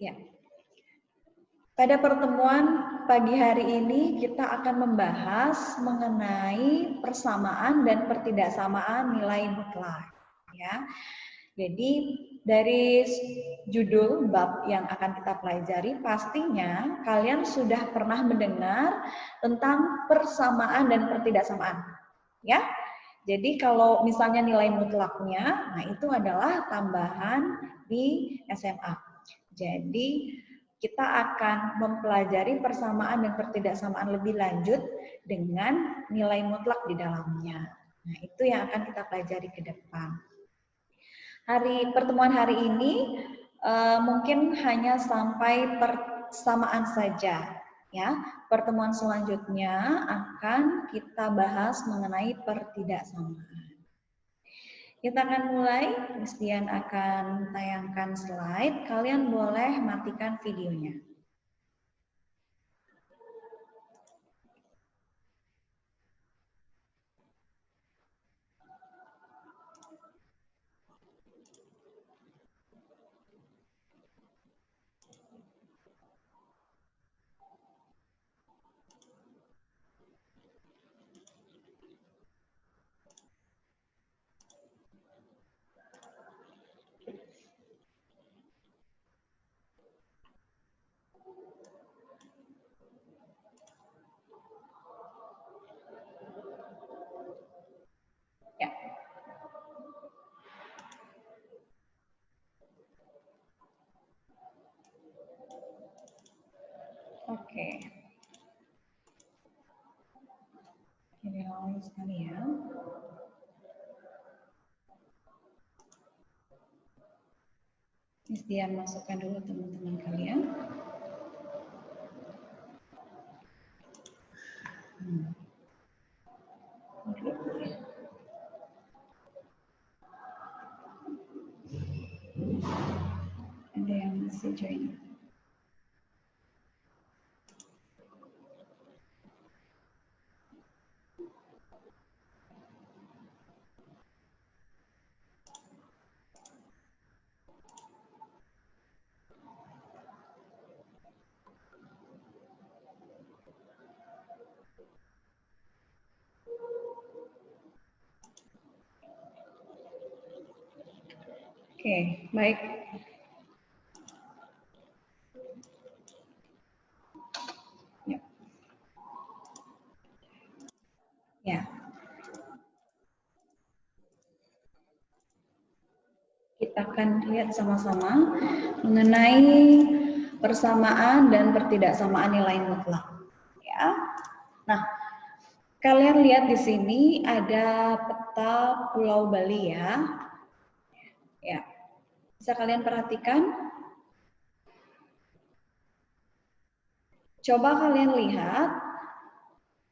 Ya. Pada pertemuan pagi hari ini kita akan membahas mengenai persamaan dan pertidaksamaan nilai mutlak. Ya. Jadi dari judul bab yang akan kita pelajari pastinya kalian sudah pernah mendengar tentang persamaan dan pertidaksamaan. Ya. Jadi kalau misalnya nilai mutlaknya, nah itu adalah tambahan di SMA. Jadi kita akan mempelajari persamaan dan pertidaksamaan lebih lanjut dengan nilai mutlak di dalamnya. Nah, itu yang akan kita pelajari ke depan. Pertemuan hari ini mungkin hanya sampai persamaan saja. Ya, pertemuan selanjutnya akan kita bahas mengenai pertidaksamaan. Kita akan mulai, Mistian akan tayangkan slide, kalian boleh matikan videonya. Ya. Oke. Ini langsung sekali ya. Mistian masukkan dulu teman-teman kalian. Ada yang masih join. Oke, baik. Ya. Ya. Kita akan lihat sama-sama mengenai persamaan dan pertidaksamaan nilai mutlak. Ya. Nah, kalian lihat di sini ada peta Pulau Bali ya. Ya. Bisa kalian perhatikan? Coba kalian lihat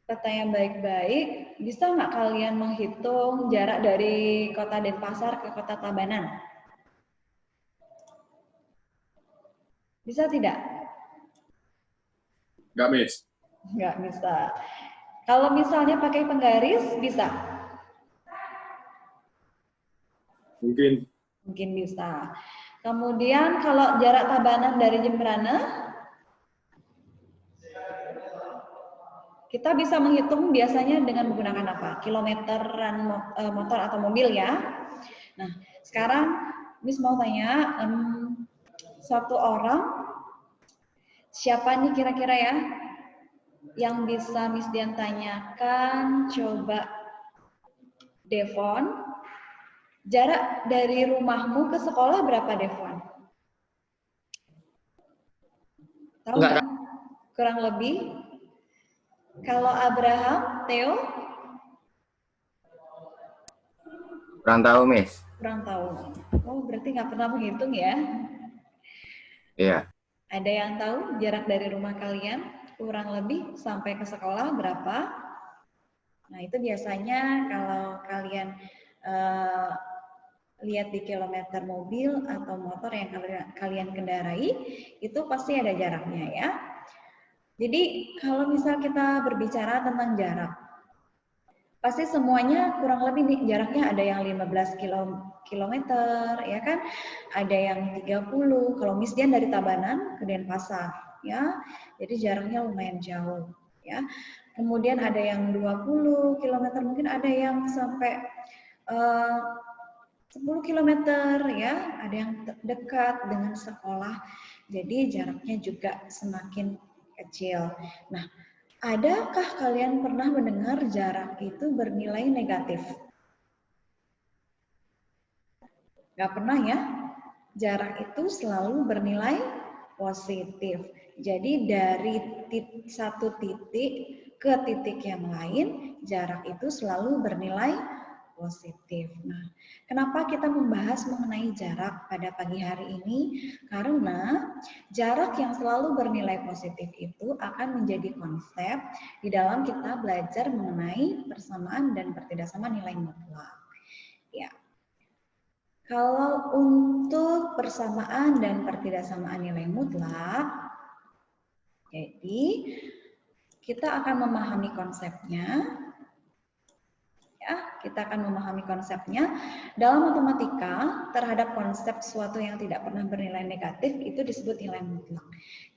peta yang baik-baik. Bisa nggak kalian menghitung jarak dari kota Denpasar ke kota Tabanan? Bisa tidak? Nggak, Miss. Nggak bisa. Kalau misalnya pakai penggaris, bisa? Mungkin. Mungkin bisa. Kemudian kalau jarak Tabanan dari Jembrana, kita bisa menghitung biasanya dengan menggunakan apa? Kilometeran motor atau mobil ya. Nah, sekarang Miss mau tanya, satu orang, siapa nih kira-kira ya yang bisa Miss Dian tanyakan? Coba Devon, jarak dari rumahmu ke sekolah berapa Devon? Tahu nggak? Kurang lebih. Kalau Abraham, Theo? Kurang tahu, Miss. Kurang tahu. Oh, berarti nggak pernah menghitung ya? Iya. Ada yang tahu jarak dari rumah kalian kurang lebih sampai ke sekolah berapa? Nah, itu biasanya kalau kalian lihat di kilometer mobil atau motor yang kalian kendarai, itu pasti ada jaraknya ya. Jadi, kalau misal kita berbicara tentang jarak, Pasti semuanya kurang lebih nih jaraknya ada yang 15 kilometer ya kan, ada yang 30. Kalau Miss Dian dari Tabanan ke Denpasar ya, jadi jaraknya lumayan jauh ya. Kemudian ada yang 20 kilometer, mungkin ada yang sampai 10 kilometer ya, ada yang dekat dengan sekolah. Jadi jaraknya juga semakin kecil. Nah, adakah kalian pernah mendengar jarak itu bernilai negatif? Gak pernah ya? Jarak itu selalu bernilai positif. Jadi dari satu titik ke titik yang lain, jarak itu selalu bernilai positif. Nah, kenapa kita membahas mengenai jarak pada pagi hari ini? Karena jarak yang selalu bernilai positif itu akan menjadi konsep di dalam kita belajar mengenai persamaan dan pertidaksamaan nilai mutlak. Ya. Kalau untuk persamaan dan pertidaksamaan nilai mutlak, jadi kita akan memahami konsepnya. Ya, kita akan memahami konsepnya. Dalam matematika, terhadap konsep sesuatu yang tidak pernah bernilai negatif itu disebut nilai mutlak.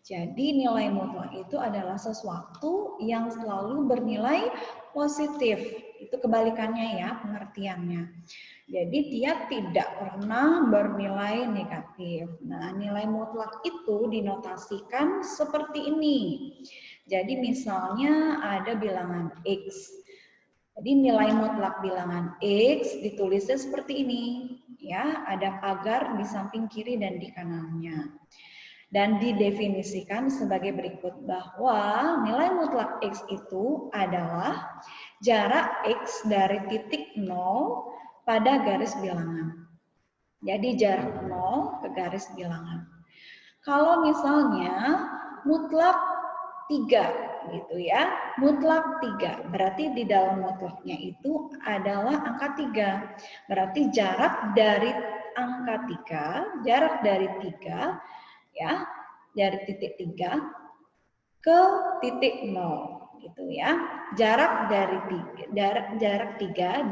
Jadi nilai mutlak itu adalah sesuatu yang selalu bernilai positif. Itu kebalikannya ya pengertiannya. Jadi dia tidak pernah bernilai negatif. Nah, nilai mutlak itu dinotasikan seperti ini. Jadi misalnya ada bilangan X. Jadi nilai mutlak bilangan X ditulisnya seperti ini, ya, ada pagar di samping kiri dan di kanannya. Dan didefinisikan sebagai berikut bahwa nilai mutlak X itu adalah jarak X dari titik 0 pada garis bilangan. Jadi jarak 0 ke garis bilangan. Kalau misalnya mutlak 3 gitu ya, mutlak 3 berarti di dalam mutlaknya itu adalah angka 3, berarti jarak dari angka 3, jarak dari 3 ya, dari titik 3 ke titik 0 gitu ya, jarak dari 3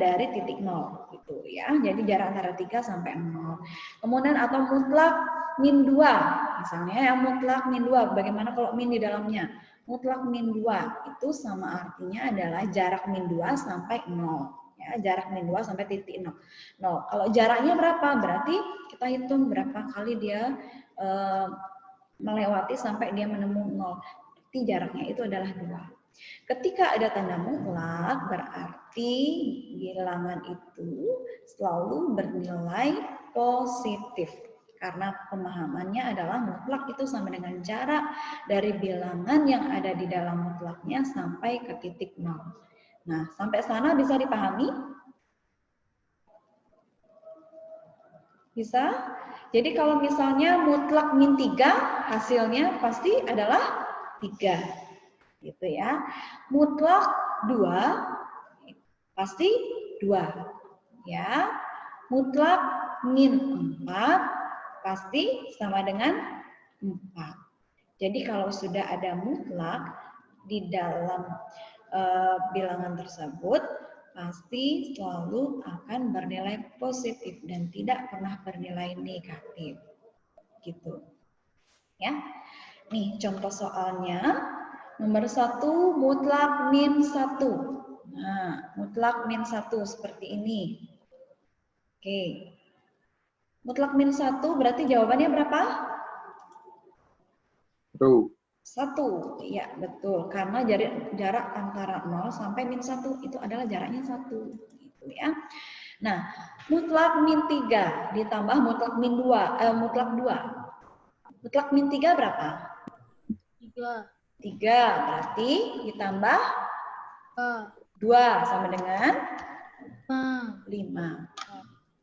dari titik 0 gitu ya, jadi jarak antara 3 sampai 0. Kemudian atau mutlak min 2 misalnya ya, mutlak min 2, bagaimana kalau min di dalamnya? Mutlak min 2 itu sama artinya adalah jarak min 2 sampai 0. Ya, jarak min 2 sampai titik 0. Kalau jaraknya berapa? Berarti kita hitung berapa kali dia melewati sampai dia menemu 0. Berarti jaraknya itu adalah 2. Ketika ada tanda mutlak, berarti bilangan itu selalu bernilai positif. Karena pemahamannya adalah mutlak itu sama dengan jarak dari bilangan yang ada di dalam mutlaknya sampai ke titik 0. Nah, sampai sana bisa dipahami? Bisa? Jadi kalau misalnya mutlak min 3, hasilnya pasti adalah 3. Gitu ya. Mutlak 2, pasti 2. Ya. Mutlak min 4, pasti sama dengan 4. Jadi kalau sudah ada mutlak di dalam bilangan tersebut, pasti selalu akan bernilai positif dan tidak pernah bernilai negatif. Gitu. Ya. Nih contoh soalnya, nomor 1 mutlak min 1. Nah, mutlak min 1 seperti ini. Oke. Mutlak min 1 berarti jawabannya berapa? 1. 1. Ya, betul. Karena jarak antara 0 sampai min 1 itu adalah jaraknya 1. Gitu ya. Nah, mutlak min 3 ditambah mutlak min 2, mutlak 2. Mutlak min 3 berapa? 3. 3 berarti ditambah 2 sama dengan 5.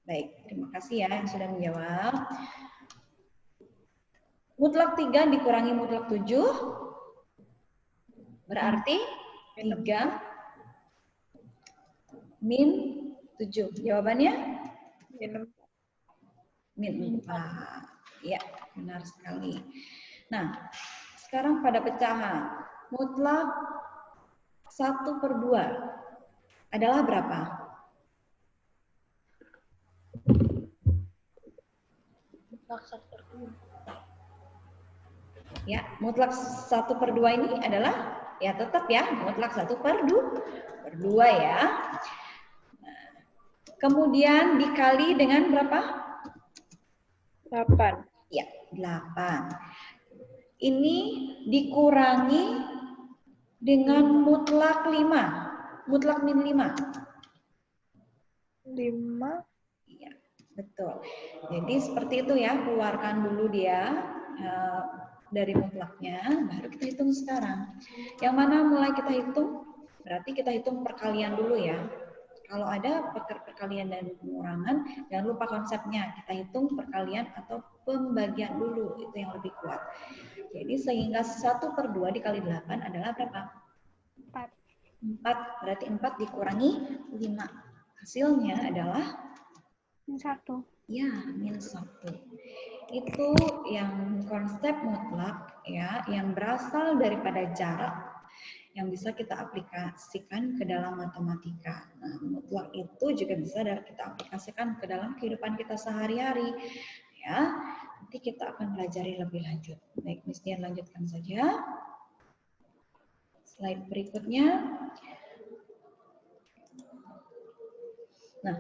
Baik, terima kasih ya yang sudah menjawab. Mutlak 3 dikurangi mutlak 7 berarti 3 min 7. Jawabannya? Min 4. Ya, benar sekali. Nah, sekarang pada pecahan. Mutlak 1/2. adalah berapa? Mutlak 1/2. Ya, mutlak 1/2 ini adalah ya tetap ya mutlak 1/2 ya. Kemudian dikali dengan berapa? 8. Ya, 8. Ini dikurangi dengan mutlak 5. Mutlak min 5. 5. Iya, betul. Jadi seperti itu ya, keluarkan dulu dia dari mutlaknya, baru kita hitung sekarang. Yang mana mulai kita hitung? Berarti kita hitung perkalian dulu ya. Kalau ada perkalian dan pengurangan, jangan lupa konsepnya. Kita hitung perkalian atau pembagian dulu, itu yang lebih kuat. Jadi sehingga 1/2 dikali 8 adalah berapa? 4. 4, berarti 4 dikurangi 5. Hasilnya adalah? -1. Ya, -1. Itu yang konsep mutlak ya, yang berasal daripada jarak yang bisa kita aplikasikan ke dalam matematika. Nah, mutlak itu juga bisa kita aplikasikan ke dalam kehidupan kita sehari-hari. Ya, nanti kita akan pelajari lebih lanjut. Baik, Miss Dian lanjutkan saja. Slide berikutnya. Nah,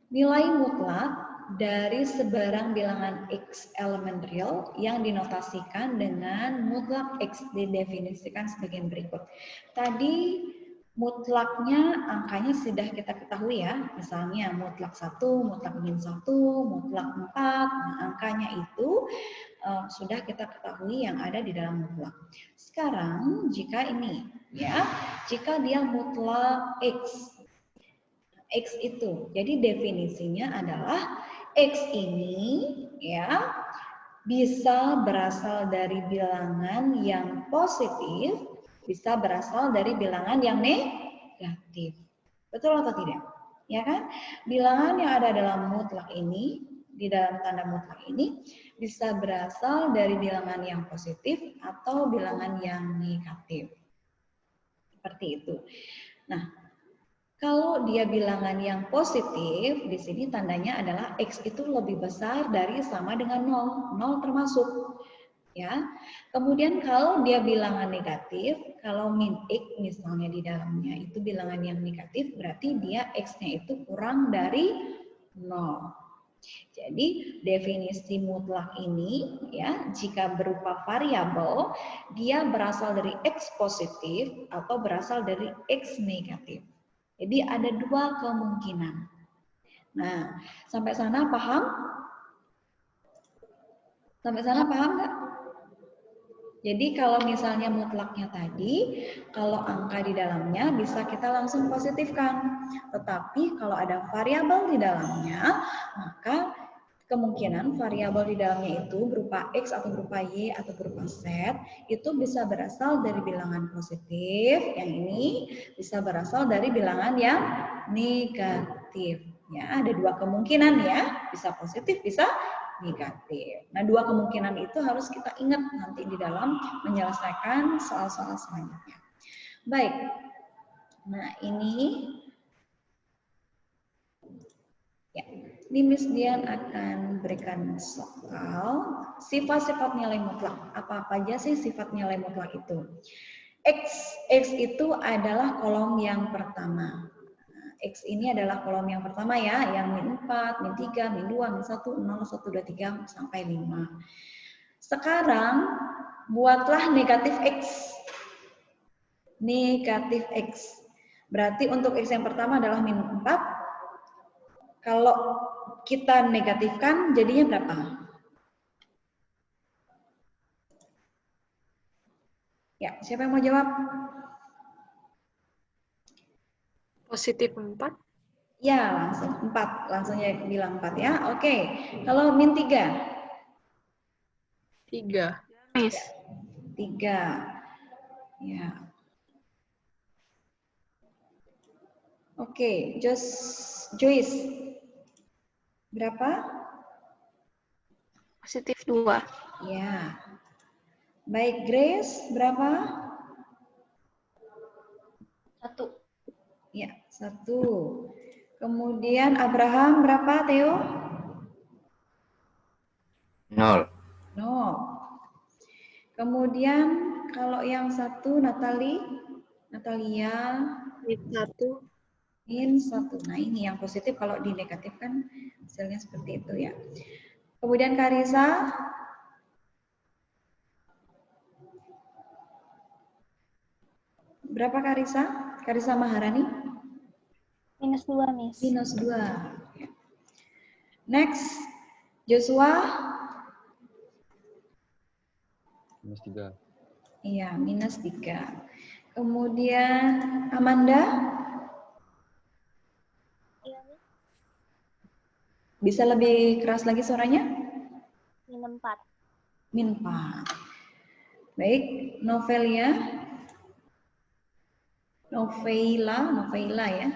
nilai mutlak dari sebarang bilangan X elemen real yang dinotasikan dengan mutlak X didefinisikan sebagai berikut. Tadi mutlaknya angkanya sudah kita ketahui ya, misalnya mutlak 1, mutlak min 1, mutlak 4, nah angkanya itu sudah kita ketahui yang ada di dalam mutlak. Sekarang jika ini ya, jika dia mutlak X itu, jadi definisinya adalah X ini ya bisa berasal dari bilangan yang positif, bisa berasal dari bilangan yang negatif. Betul atau tidak? Ya kan? Bilangan yang ada dalam mutlak ini, di dalam tanda mutlak ini, bisa berasal dari bilangan yang positif atau bilangan yang negatif. Seperti itu. Nah, kalau dia bilangan yang positif, di sini tandanya adalah X itu lebih besar dari sama dengan 0. 0 termasuk. Ya. Kemudian kalau dia bilangan negatif, kalau min X misalnya di dalamnya itu bilangan yang negatif, berarti dia X-nya itu kurang dari 0. Jadi definisi mutlak ini ya, jika berupa variabel, dia berasal dari X positif atau berasal dari X negatif. Jadi ada dua kemungkinan. Nah, sampai sana paham? Sampai sana paham nggak? Jadi kalau misalnya mutlaknya tadi, kalau angka di dalamnya bisa kita langsung positifkan. Tetapi kalau ada variabel di dalamnya, maka kemungkinan variabel di dalamnya itu berupa X atau berupa Y atau berupa Z, itu bisa berasal dari bilangan positif, yang ini bisa berasal dari bilangan yang negatif. Ya, ada dua kemungkinan ya, bisa positif, bisa negatif. Nah, dua kemungkinan itu harus kita ingat nanti di dalam menyelesaikan soal-soal selanjutnya. Baik, nah ini ya, ini Miss Dian akan berikan soal sifat-sifat nilai mutlak. Apa aja sih sifat nilai mutlak itu? X itu adalah kolom yang pertama. X ini adalah kolom yang pertama ya, yang min 4, min 3, min 2, min 1, 0, 1, 2, 3, sampai 5. Sekarang, buatlah negatif X. Negatif X. Berarti untuk X yang pertama adalah min 4. Kalau kita negatifkan, jadinya berapa? Ya, siapa yang mau jawab? Positif 4. Ya, langsung 4. Langsung ya bilang 4 ya. Oke. Kalau min 3? 3. Miss. 3. Ya. Oke, Joyce. Berapa? Positif 2. Ya. Baik, Grace, berapa? 1. Ya, 1. Kemudian Abraham berapa, Theo? 0. 0. Kemudian kalau yang 1, Natalia, -1. -1. Nah, ini yang positif, kalau di negatif kan hasilnya seperti itu ya. Kemudian Karisa, berapa Karisa? Karisa Maharani? -2, Miss. -2. Next, Joshua? -3. Iya, -3. Kemudian Amanda? Iya, Miss. Bisa lebih keras lagi suaranya? -4. -4. Baik, Novelia? Novela ya?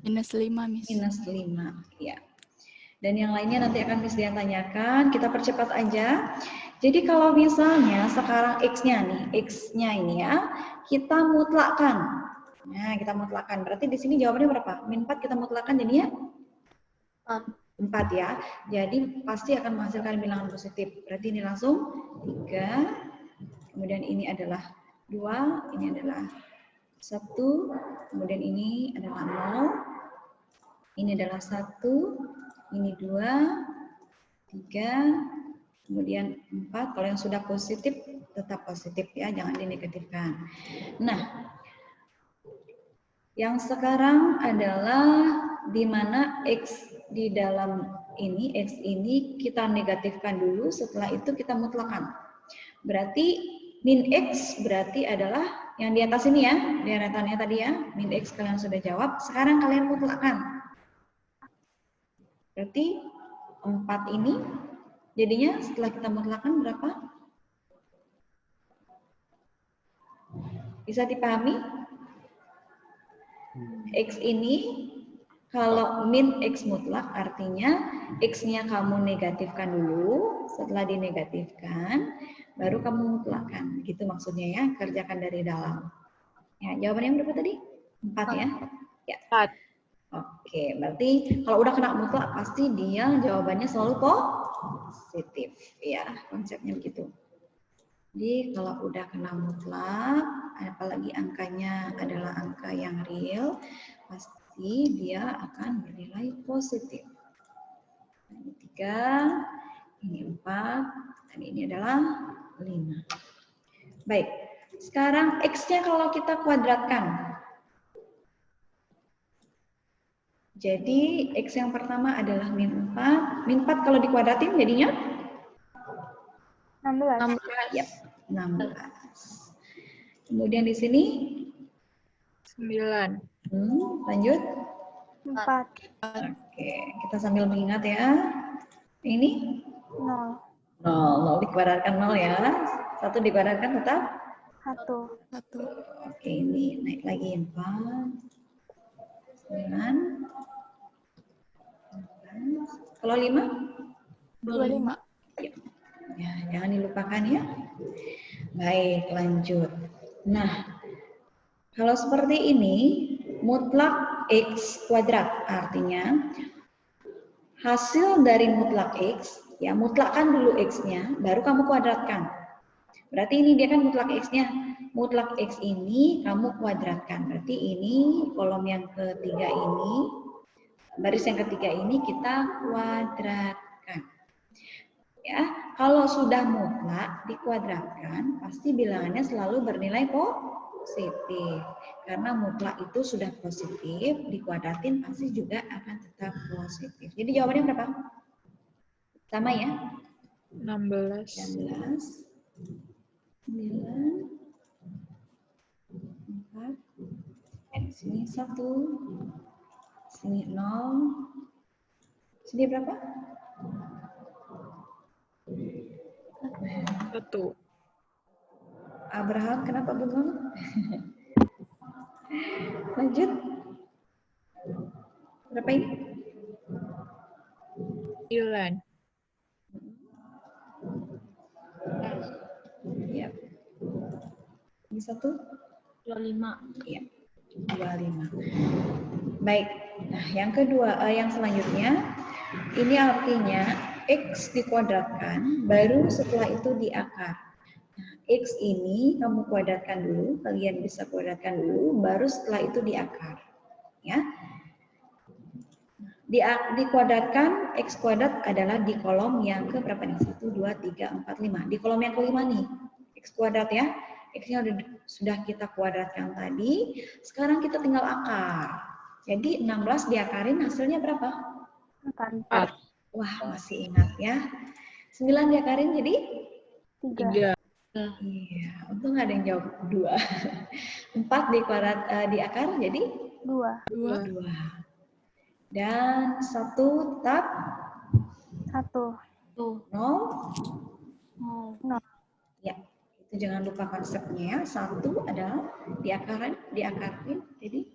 -5, Miss. -5, ya. Dan yang lainnya nanti akan Miss Dian tanyakan, kita percepat aja. Jadi kalau misalnya sekarang X-nya ini ya, kita mutlakkan. Nah, kita mutlakkan. Berarti di sini jawabannya berapa? -4 kita mutlakkan jadinya? 4 ya. Jadi pasti akan menghasilkan bilangan positif. Berarti ini langsung 3. Kemudian ini adalah 2, ini adalah 1, kemudian ini adalah 0, ini adalah 1, ini 2, 3, kemudian 4. Kalau yang sudah positif, tetap positif ya, jangan dinegatifkan. Nah, yang sekarang adalah di mana X di dalam ini, X ini kita negatifkan dulu, setelah itu kita mutlakkan. Berarti min X berarti adalah yang di atas ini ya, deretannya tadi ya, min X kalian sudah jawab, sekarang kalian mutlakkan. Berarti 4 ini jadinya setelah kita mutlakkan berapa? Bisa dipahami? X ini kalau min X mutlak artinya X-nya kamu negatifkan dulu, setelah dinegatifkan baru kamu mutlakkan. Gitu maksudnya ya, kerjakan dari dalam. Ya, jawabannya berapa tadi? 4 ya? Ya. 4. Oke, berarti kalau udah kena mutlak pasti dia jawabannya selalu positif. Ya, konsepnya begitu. Jadi kalau udah kena mutlak, apalagi angkanya adalah angka yang real, pasti dia akan bernilai positif. Ini 3, ini 4, dan ini adalah 5. Baik, sekarang X-nya kalau kita kuadratkan. Jadi X yang pertama adalah -4. -4 kalau dikuadratin jadinya? 16. Ya, 16. Kemudian di sini? 9. Lanjut. 4. Oke, kita sambil mengingat ya. Ini? 0. 0 dikuadratkan 0 ya. 1 dikuadratkan tetap? 1. 1. Oke, ini naik lagi 4. 9. Kalau 5? 25. Ya, jangan dilupakan ya. Baik, lanjut. Nah, kalau seperti ini, mutlak X kuadrat artinya hasil dari mutlak X, ya mutlakkan dulu X-nya, baru kamu kuadratkan. Berarti ini dia kan mutlak X-nya. Mutlak X ini kamu kuadratkan. Berarti ini kolom yang ketiga ini, baris yang ketiga ini kita kuadratkan. Ya, kalau sudah mutlak dikuadratkan, pasti bilangannya selalu bernilai positif. Karena mutlak itu sudah positif, dikuadratin pasti juga akan tetap positif. Jadi jawabannya berapa? Sama ya? 16. 16, 9, 4, sini 1, sini 0, sini berapa? 1. Abraham kenapa bengong? Lanjut. Berapa ini? 9. Ya. Ini 1? 25. Iya. 25. 25. Baik, nah yang kedua, yang selanjutnya, ini artinya X dikuadratkan, baru setelah itu diakar. Nah, X ini kamu kuadratkan dulu, kalian bisa kuadratkan dulu, baru setelah itu diakar. Ya. Dikuadratkan, X kuadrat adalah di kolom yang ke berapa nih? 1, 2, 3, 4, 5. Di kolom yang kelima nih, X kuadrat ya. X-nya sudah kita kuadratkan tadi, sekarang kita tinggal akar. Jadi 16 diakarin hasilnya berapa? 4. Wah, masih ingat ya. 9 diakarin jadi? 3. Iya, untung ada yang jawab 2. 4 diakar jadi? 2. 2. Dan 1 tetap? 1. 0? 0. Ya, itu jangan lupa konsepnya ya. 1 adalah diakarin, jadi?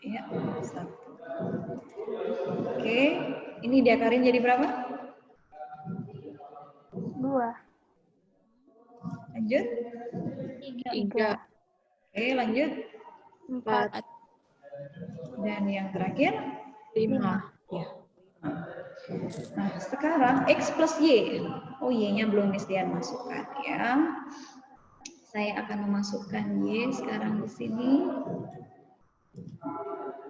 Ya, 1. Oke, ini diakarin jadi berapa? 2. Lanjut. 3. Oke, lanjut. 4. Dan yang terakhir? 5. Ya. Nah, sekarang X plus Y. Oh, Y-nya belum Dian masukkan ya. Saya akan memasukkan Y sekarang di sini.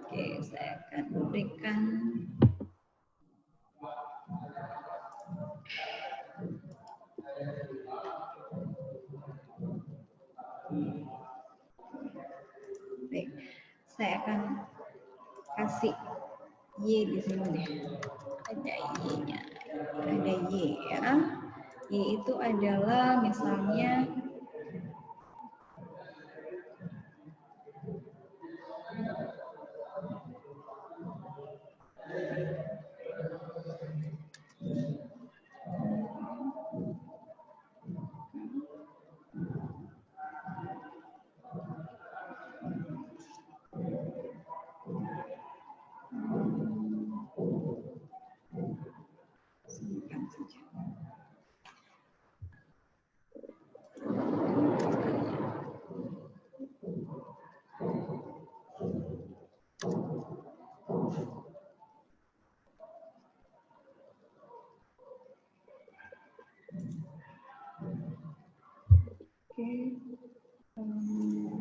Oke, saya akan berikan baik. Saya akan kasih Y di sini deh. Ada Y-nya. Ada Y ya. Y itu adalah misalnya simpan saja. Oke,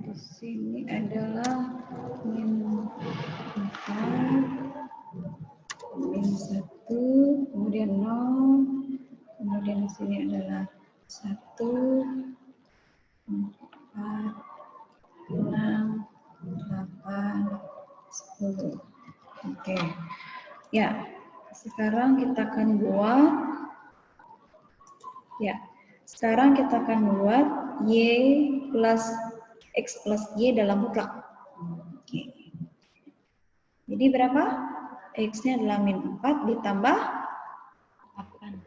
di sini adalah min 4, min 1, kemudian 0, kemudian di sini adalah 1, 4, 6, 8, 10. Oke, ya. Sekarang kita akan buat, ya. Sekarang kita akan buat Y plus X plus Y dalam mutlak. Oke. Jadi berapa? X-nya adalah min 4 ditambah 8.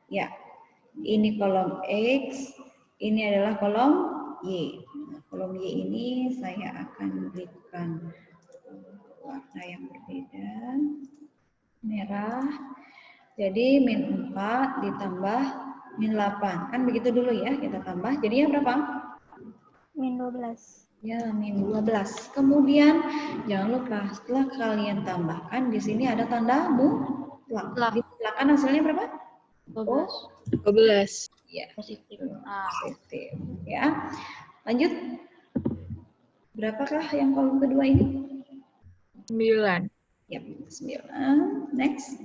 Ya. Ini kolom X, ini adalah kolom Y. Nah, kolom Y ini saya akan berikan warna yang berbeda. Merah. Jadi min 4 ditambah min 8. Kan begitu dulu ya, kita tambah. Jadinya berapa? Min 12. Ya, min 12. Kemudian jangan lupa setelah kalian tambahkan di sini ada tanda mutlak. Di mutlakan hasilnya berapa? 12. 12. Ya, Positif. positif. Ya. Lanjut. Berapakah yang kolom kedua ini? 9. Ya, 9. Next.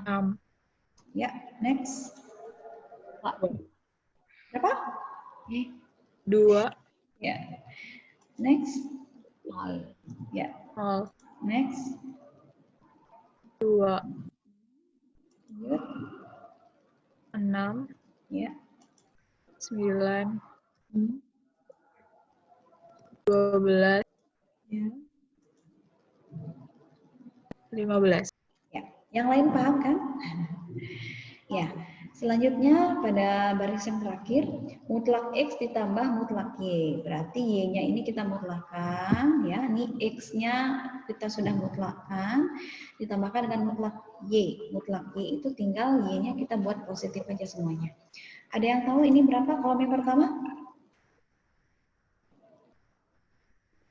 6. Ya, next. Berapa? 2. Ya. Next. Ya. 0. Next. 2. Lanjut. 6. Ya. 9. 12. Ya. 15. Ya. Yang lain paham kan? Ya. Selanjutnya pada baris yang terakhir, mutlak X ditambah mutlak Y. Berarti Y-nya ini kita mutlakkan, ya. Ini X-nya kita sudah mutlakkan, ditambahkan dengan mutlak Y. Mutlak Y itu tinggal Y-nya kita buat positif aja semuanya. Ada yang tahu ini berapa kolom yang pertama?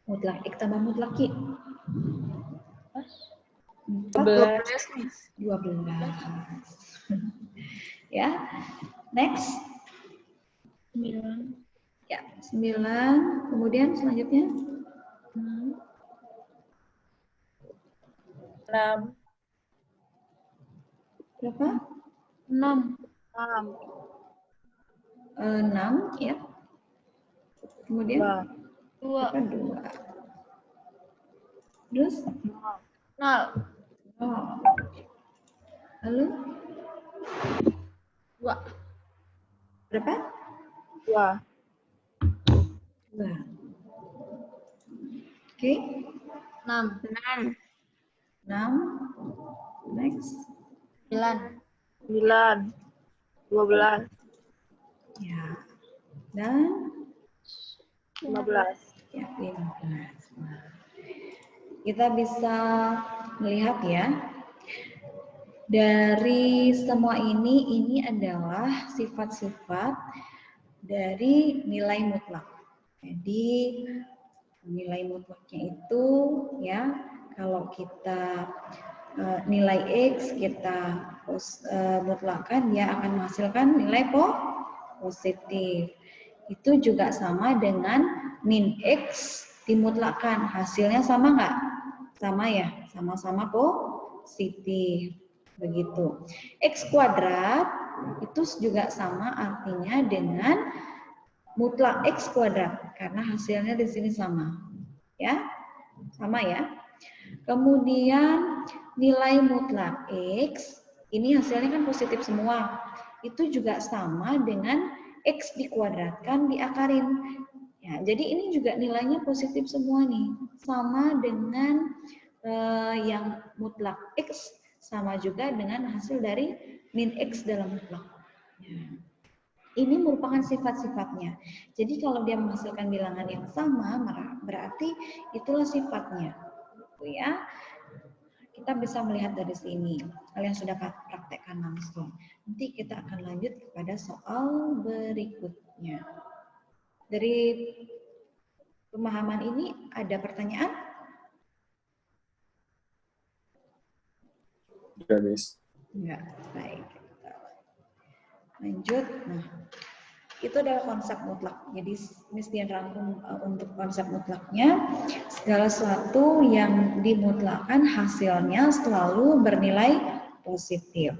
Mutlak X tambah mutlak Y. 12. Ya, next. 9. Ya, 9. Kemudian selanjutnya 6. berapa? 6. 6, ya. Kemudian 2. berapa? 2. Terus? 0. Oh. Lalu 2. berapa? 2. 2. Oke. 6. 6. Next. 9. 12. Ya. Dan 15. ya, 15. Nah, kita bisa melihat ya, dari semua ini adalah sifat-sifat dari nilai mutlak. Jadi nilai mutlaknya itu ya, kalau kita nilai X kita mutlakkan, dia akan menghasilkan nilai positif. Itu juga sama dengan min X dimutlakkan, hasilnya sama nggak? Sama ya, sama-sama positif. Begitu. X kuadrat itu juga sama artinya dengan mutlak X kuadrat, karena hasilnya di sini sama. Ya, sama ya. Kemudian nilai mutlak X, ini hasilnya kan positif semua. Itu juga sama dengan X dikuadratkan diakarin. Ya, jadi ini juga nilainya positif semua nih. Sama dengan yang mutlak X, sama juga dengan hasil dari min X dalam mutlak. Ya. Ini merupakan sifat-sifatnya. Jadi kalau dia menghasilkan bilangan yang sama, berarti itulah sifatnya. Ya, kita bisa melihat dari sini. Kalian sudah praktekkan langsung. Nanti kita akan lanjut kepada soal berikutnya. Dari pemahaman ini ada pertanyaan? Ya, Miss. Enggak, baik. Lanjut. Nah, itu adalah konsep mutlak. Jadi Miss Dian rangkum untuk konsep mutlaknya, segala sesuatu yang dimutlakkan hasilnya selalu bernilai positif.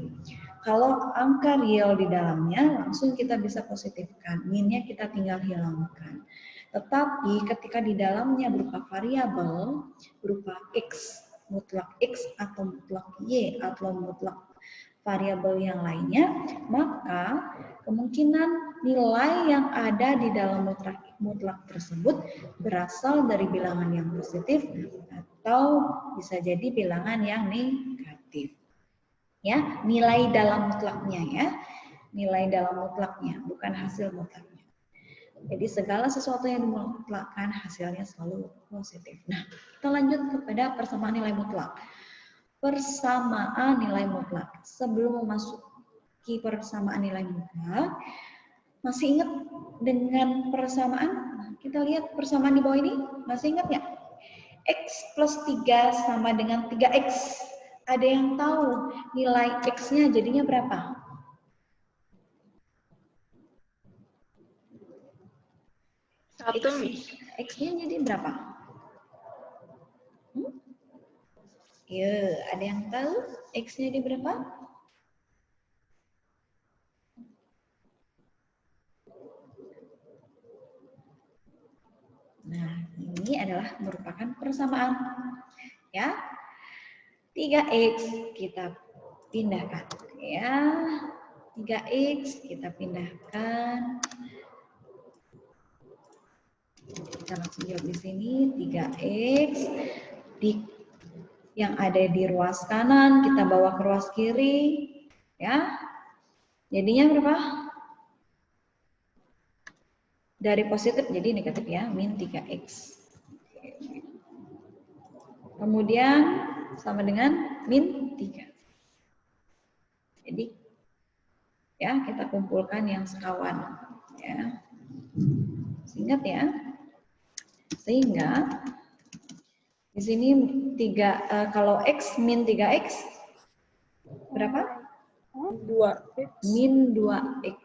Kalau angka real di dalamnya langsung kita bisa positifkan, minnya kita tinggal hilangkan. Tetapi ketika di dalamnya berupa variabel, berupa X, mutlak X atau mutlak Y atau mutlak variabel yang lainnya, maka kemungkinan nilai yang ada di dalam mutlak tersebut berasal dari bilangan yang positif atau bisa jadi bilangan yang negatif. Ya, nilai dalam mutlaknya ya. Nilai dalam mutlaknya, bukan hasil mutlaknya. Jadi segala sesuatu yang dimutlakkan hasilnya selalu positif. Nah, kita lanjut kepada persamaan nilai mutlak. Persamaan nilai mutlak. Sebelum memasuki persamaan nilai mutlak, masih ingat dengan persamaan? Kita lihat persamaan di bawah ini, masih ingat nggak? X plus 3 sama dengan 3X. Ada yang tahu nilai X-nya jadinya berapa? X-nya jadi berapa? Ya, ada yang tahu X-nya jadi berapa? Nah, ini adalah merupakan persamaan. Ya. 3X kita pindahkan. Ya. 3X kita pindahkan. Kita langsung jawab di sini. 3X yang ada di ruas kanan kita bawa ke ruas kiri, ya. Jadinya berapa? Dari positif jadi negatif ya, min 3x. Kemudian sama dengan min 3. Jadi ya kita kumpulkan yang sekawan ya. Ingat ya. Sehingga di sini kalau x min 3x berapa? 2x. Min 2x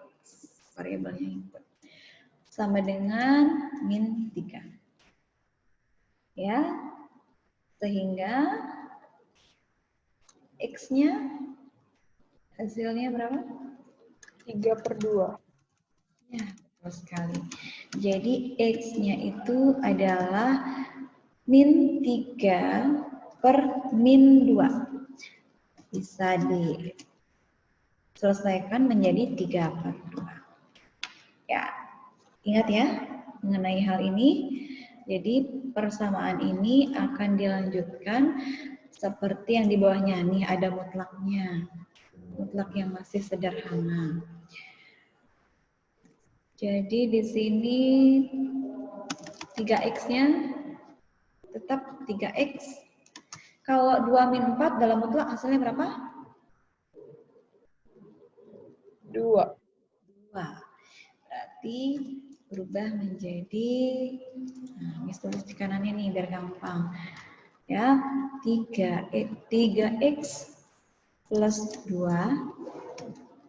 variabelnya input sama dengan min 3. Ya. Sehingga x-nya hasilnya berapa? 3/2. Ya, betul sekali. Jadi x-nya itu adalah min 3 per min 2. Bisa diselesaikan menjadi 3/2. Ya, ingat ya mengenai hal ini. Jadi persamaan ini akan dilanjutkan seperti yang di bawahnya. Nih ada mutlaknya. Mutlak yang masih sederhana. Jadi di sini 3x-nya tetap 3x. Kalau 2 min 4 dalam mutlak hasilnya berapa? 2. 2. Berarti berubah menjadi, nah ini tulis di kanannya nih biar gampang. Ya, 3x plus 2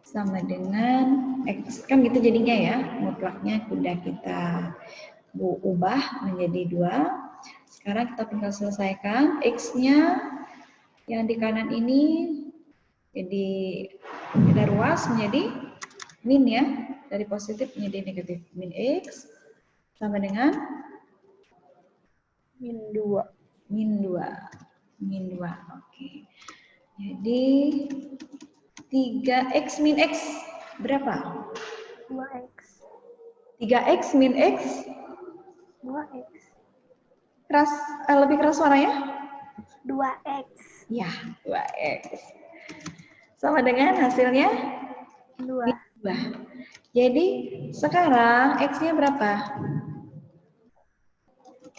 sama dengan x. Kan gitu jadinya ya, mutlaknya sudah kita ubah menjadi 2. Sekarang kita tinggal selesaikan. X-nya yang di kanan ini jadi kita ruas menjadi min ya. Dari positif menjadi negatif. Min x sama dengan min 2. Min 2. Min 2. Oke. Jadi 3x min x berapa? 2x. 3x min x 2x. lebih keras suaranya? 2x. Ya, 2x. Sama dengan hasilnya? 2. 2. Jadi sekarang x-nya berapa?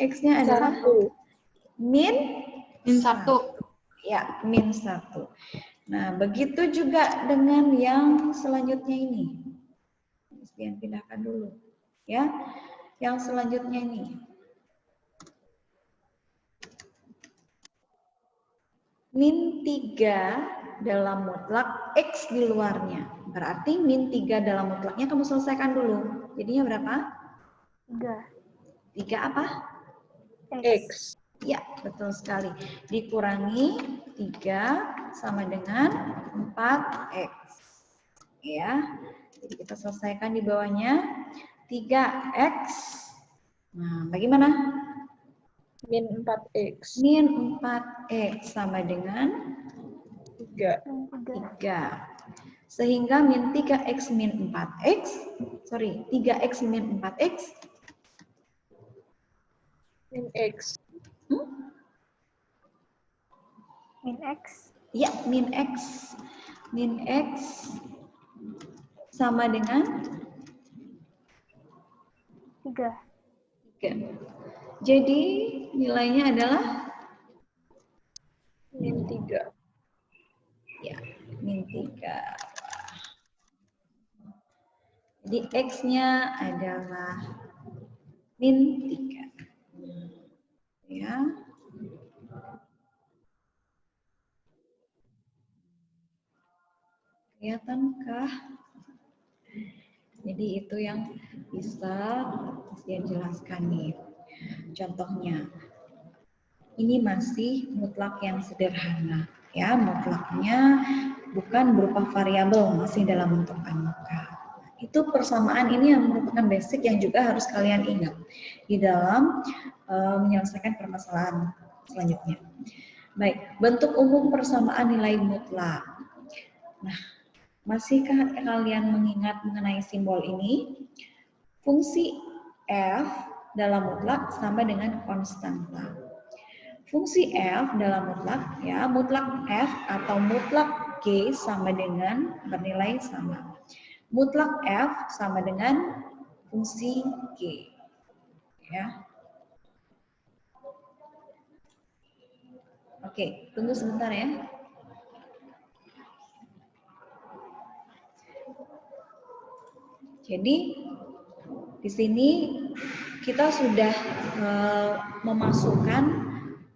X-nya adalah min 1. Ya, min 1. Nah, begitu juga dengan yang selanjutnya ini. Yang pindahkan dulu. Ya, yang selanjutnya ini. Min 3 dalam mutlak, X di luarnya. Berarti min 3 dalam mutlaknya kamu selesaikan dulu. Jadinya berapa? 3. 3 apa? X. Ya, betul sekali. Dikurangi 3 sama dengan 4X. Ya, jadi kita selesaikan di bawahnya 3X. Nah, bagaimana? Min 4x. Min 4X sama dengan 3. 3. Sehingga min 3X min 4X, 3X min 4X. Min x. Min x. Ya, min X. Min X sama dengan 3. 3. Jadi nilainya adalah Min 3. ya, min 3. Jadi X-nya adalah min 3. Ya. Kelihatankah? Jadi itu yang bisa saya jelaskan nih. Contohnya, ini masih mutlak yang sederhana. Ya, mutlaknya bukan berupa variabel, masih dalam bentuk angka. Itu persamaan ini yang merupakan basic yang juga harus kalian ingat di dalam menyelesaikan permasalahan selanjutnya. Baik, bentuk umum persamaan nilai mutlak. Nah, masihkah kalian mengingat mengenai simbol ini? Fungsi f dalam mutlak sama dengan konstanta. Fungsi F dalam mutlak, ya, mutlak F atau mutlak G sama dengan bernilai sama. Mutlak F sama dengan fungsi G. Ya. Oke, tunggu sebentar ya. Jadi di sini kita sudah memasukkan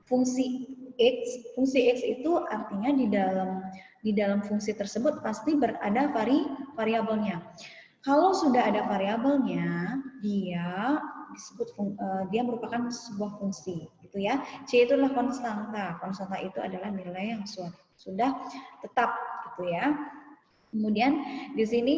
fungsi X. Fungsi X itu artinya di dalam fungsi tersebut pasti berada variabelnya. Kalau sudah ada variabelnya, dia disebut dia merupakan sebuah fungsi, gitu ya. C itu adalah konstanta. Konstanta itu adalah nilai yang sudah tetap, gitu ya. Kemudian di sini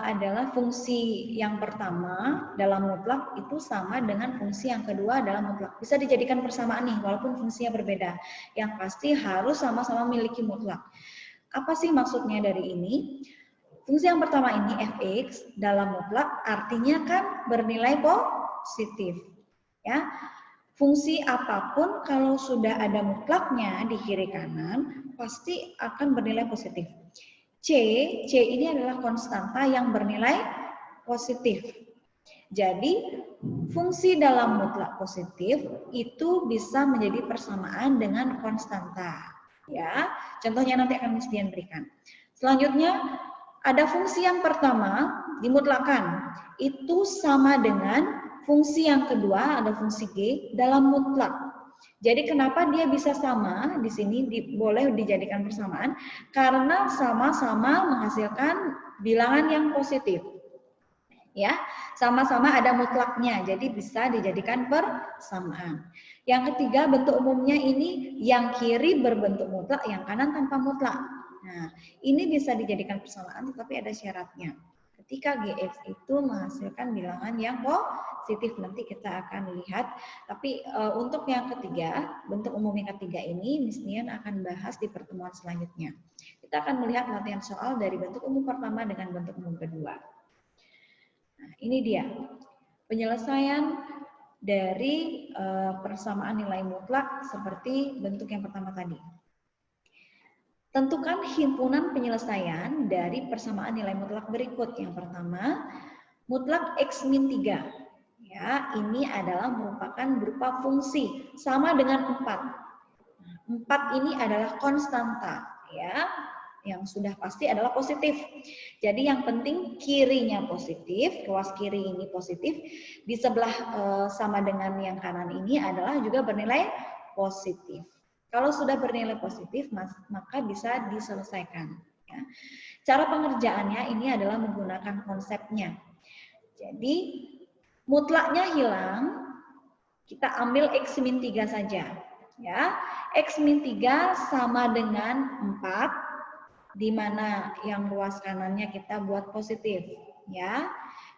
adalah fungsi yang pertama dalam mutlak itu sama dengan fungsi yang kedua dalam mutlak. Bisa dijadikan persamaan nih, walaupun fungsinya berbeda. Yang pasti harus sama-sama memiliki mutlak. Apa sih maksudnya dari ini? Fungsi yang pertama ini fx dalam mutlak artinya kan bernilai positif. Ya. Fungsi apapun kalau sudah ada mutlaknya di kiri kanan pasti akan bernilai positif. C ini adalah konstanta yang bernilai positif. Jadi, fungsi dalam mutlak positif itu bisa menjadi persamaan dengan konstanta. Ya, contohnya nanti akan Miss Dian berikan. Selanjutnya, ada fungsi yang pertama dimutlakan. Itu sama dengan fungsi yang kedua, ada fungsi G dalam mutlak. Jadi kenapa dia bisa sama? Di sini boleh dijadikan persamaan karena sama-sama menghasilkan bilangan yang positif. Ya, sama-sama ada mutlaknya. Jadi bisa dijadikan persamaan. Yang ketiga, bentuk umumnya ini yang kiri berbentuk mutlak, yang kanan tanpa mutlak. Nah, ini bisa dijadikan persamaan tetapi ada syaratnya. Ketika GX itu menghasilkan bilangan yang positif, nanti kita akan lihat. Tapi untuk yang ketiga, bentuk umum yang ketiga ini, Miss Dian akan bahas di pertemuan selanjutnya. Kita akan melihat latihan soal dari bentuk umum pertama dengan bentuk umum kedua. Nah, ini dia penyelesaian dari persamaan nilai mutlak seperti bentuk yang pertama tadi. Tentukan himpunan penyelesaian dari persamaan nilai mutlak berikut. Yang pertama, mutlak X min 3. Ya, ini adalah merupakan berupa fungsi sama dengan 4. 4 ini adalah konstanta, ya. Yang sudah pasti adalah positif. Jadi yang penting kirinya positif, ruas kiri ini positif, di sebelah sama dengan yang kanan ini adalah juga bernilai positif. Kalau sudah bernilai positif, maka bisa diselesaikan. Ya. Cara pengerjaannya ini adalah menggunakan konsepnya. Jadi, mutlaknya hilang, kita ambil X min 3 saja. Ya. X min 3 sama dengan 4, di mana yang ruas kanannya kita buat positif. Ya.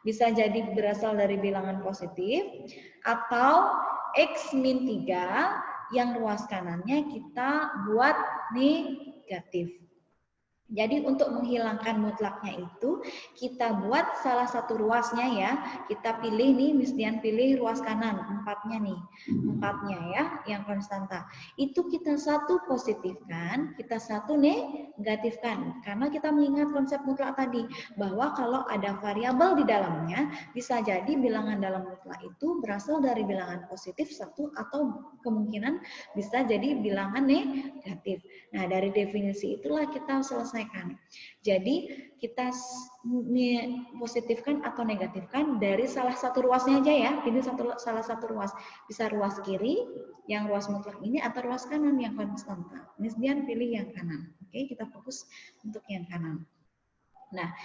Bisa jadi berasal dari bilangan positif, atau X min 3 yang ruas kanannya kita buat negatif. Jadi untuk menghilangkan mutlaknya itu kita buat salah satu ruasnya ya. Kita pilih nih, Miss Dian pilih ruas kanan, 4-nya nih. 4-nya ya, yang konstanta. Itu kita satu positifkan, kita satu negatifkan. Karena kita mengingat konsep mutlak tadi, bahwa kalau ada variabel di dalamnya, bisa jadi bilangan dalam mutlak itu berasal dari bilangan positif satu atau kemungkinan bisa jadi bilangan negatif. Nah, dari definisi itulah kita selesai. Jadi kita positifkan atau negatifkan dari salah satu ruasnya aja ya. Pilih salah satu ruas. Bisa ruas kiri yang ruas mutlak ini atau ruas kanan yang konstanta. Miss Dian pilih yang kanan. Oke, kita fokus untuk yang kanan. Nah,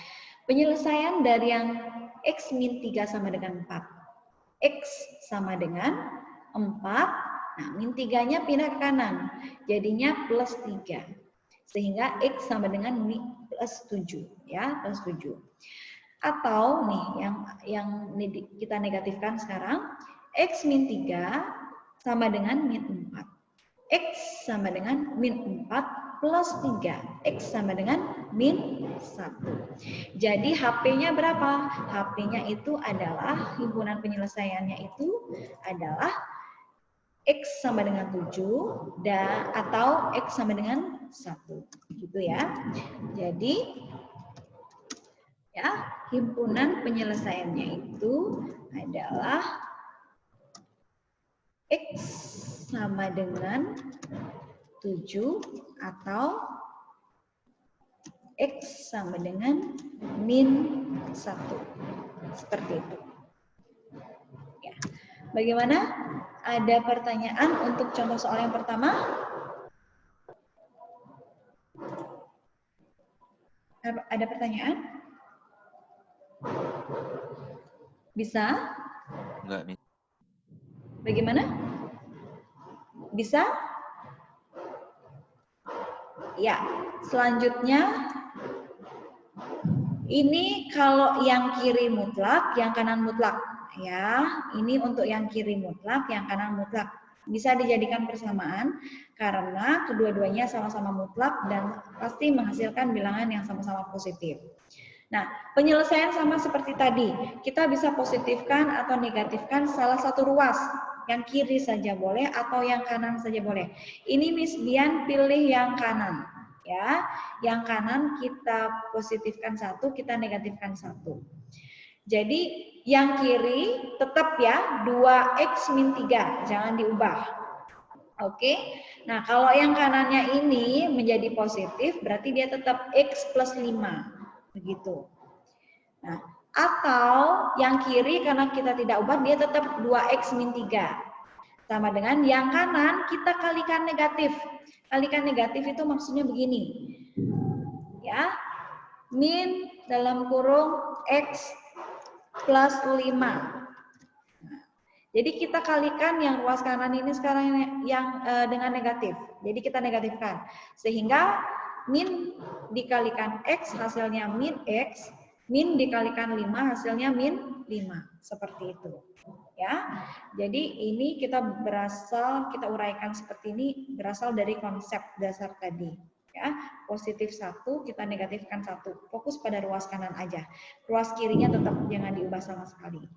penyelesaian dari yang X min 3 sama dengan 4. X sama dengan 4. Nah, min 3-nya pindah ke kanan. Jadinya plus 3. Sehingga X sama dengan plus 7, ya, plus 7. Atau nih yang kita negatifkan sekarang, X min 3 sama dengan min 4. X sama dengan min 4 plus 3. X sama dengan min 1. Jadi HP-nya berapa? HP-nya itu adalah, himpunan penyelesaiannya itu adalah X sama dengan 7 atau X sama dengan 1. Gitu ya. Jadi ya, himpunan penyelesaiannya itu adalah X sama dengan 7 atau X sama dengan min 1. Seperti itu. Ya. Bagaimana? Ada pertanyaan untuk contoh soal yang pertama? Ada pertanyaan? Bisa? Enggak, Miss. Bagaimana? Bisa? Ya, selanjutnya ini kalau yang kiri mutlak, yang kanan mutlak. Ya, ini untuk yang kiri mutlak, yang kanan mutlak. Bisa dijadikan persamaan karena kedua-duanya sama-sama mutlak dan pasti menghasilkan bilangan yang sama-sama positif. Nah, penyelesaian sama seperti tadi. Kita bisa positifkan atau negatifkan salah satu ruas. Yang kiri saja boleh atau yang kanan saja boleh. Ini Miss Dian pilih yang kanan. Ya, yang kanan kita positifkan 1, kita negatifkan 1. Jadi yang kiri tetap ya 2x min 3, jangan diubah. Oke. Nah, kalau yang kanannya ini menjadi positif, berarti dia tetap x plus 5. Begitu. Nah, atau yang kiri karena kita tidak ubah, dia tetap 2x min 3. Sama dengan yang kanan kita kalikan negatif. Kalikan negatif itu maksudnya begini. Ya. Min dalam kurung x plus 5. Nah, jadi kita kalikan yang ruas kanan ini sekarang yang dengan negatif. Jadi kita negatifkan. Sehingga min dikalikan x hasilnya min x, min dikalikan 5 hasilnya min 5. Seperti itu. Ya. Jadi ini kita uraikan seperti ini berasal dari konsep dasar tadi. Ya, positif 1, kita negatifkan 1. Fokus pada ruas kanan aja. Ruas kirinya tetap jangan diubah sama sekali.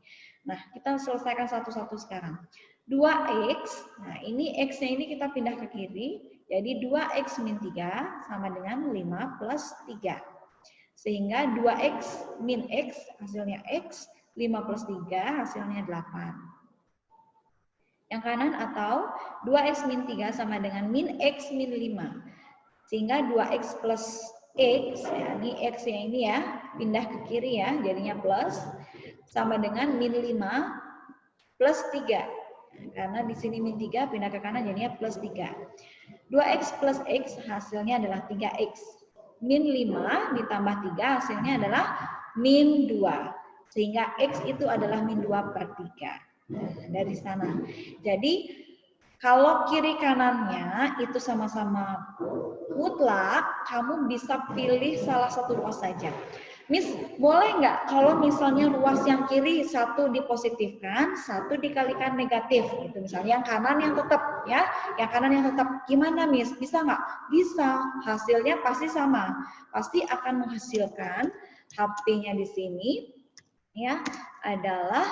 Nah, kita selesaikan satu-satu sekarang. 2x, nah ini x-nya ini kita pindah ke kiri. Jadi 2x min 3 sama dengan 5 plus 3. Sehingga 2x min x hasilnya x, 5 plus 3 hasilnya 8. Yang kanan atau 2x min 3 sama dengan min x min 5. Sehingga 2x plus x, ya, ini x-nya ini ya, pindah ke kiri ya, jadinya plus, sama dengan min 5 plus 3. Nah, karena di sini min 3, pindah ke kanan jadinya plus 3. 2x plus x hasilnya adalah 3x. Min 5 ditambah 3 hasilnya adalah min 2. Sehingga x itu adalah min 2 per 3. Nah, dari sana. Jadi, kalau kiri kanannya itu sama-sama mutlak, kamu bisa pilih salah satu ruas saja. Miss, boleh nggak kalau misalnya ruas yang kiri 1 dipositifkan, 1 dikalikan negatif, gitu misalnya yang kanan yang tetap ya, yang kanan yang tetap. Gimana Miss? Bisa nggak? Bisa. Hasilnya pasti sama. Pasti akan menghasilkan HP-nya di sini ya adalah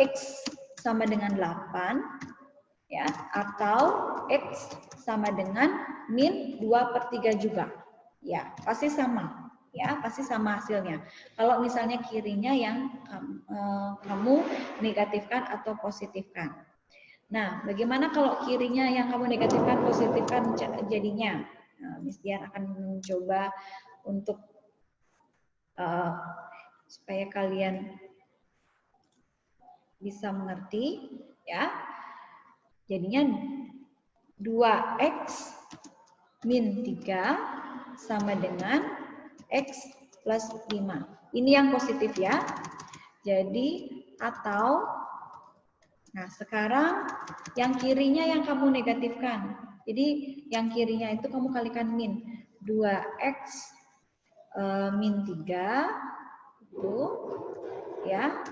x sama dengan 8. Ya, atau x sama dengan min 2/3 juga. Ya, pasti sama. Ya, pasti sama hasilnya. Kalau misalnya kirinya yang kamu negatifkan atau positifkan. Nah, bagaimana kalau kirinya yang kamu negatifkan, positifkan jadinya? Nah, Miss Dian akan mencoba untuk supaya kalian bisa mengerti, ya. Jadinya 2x min 3 sama dengan x plus 5. Ini yang positif ya. Jadi, atau, nah sekarang yang kirinya yang kamu negatifkan. Jadi, yang kirinya itu kamu kalikan min. 2x min 3, itu, ya.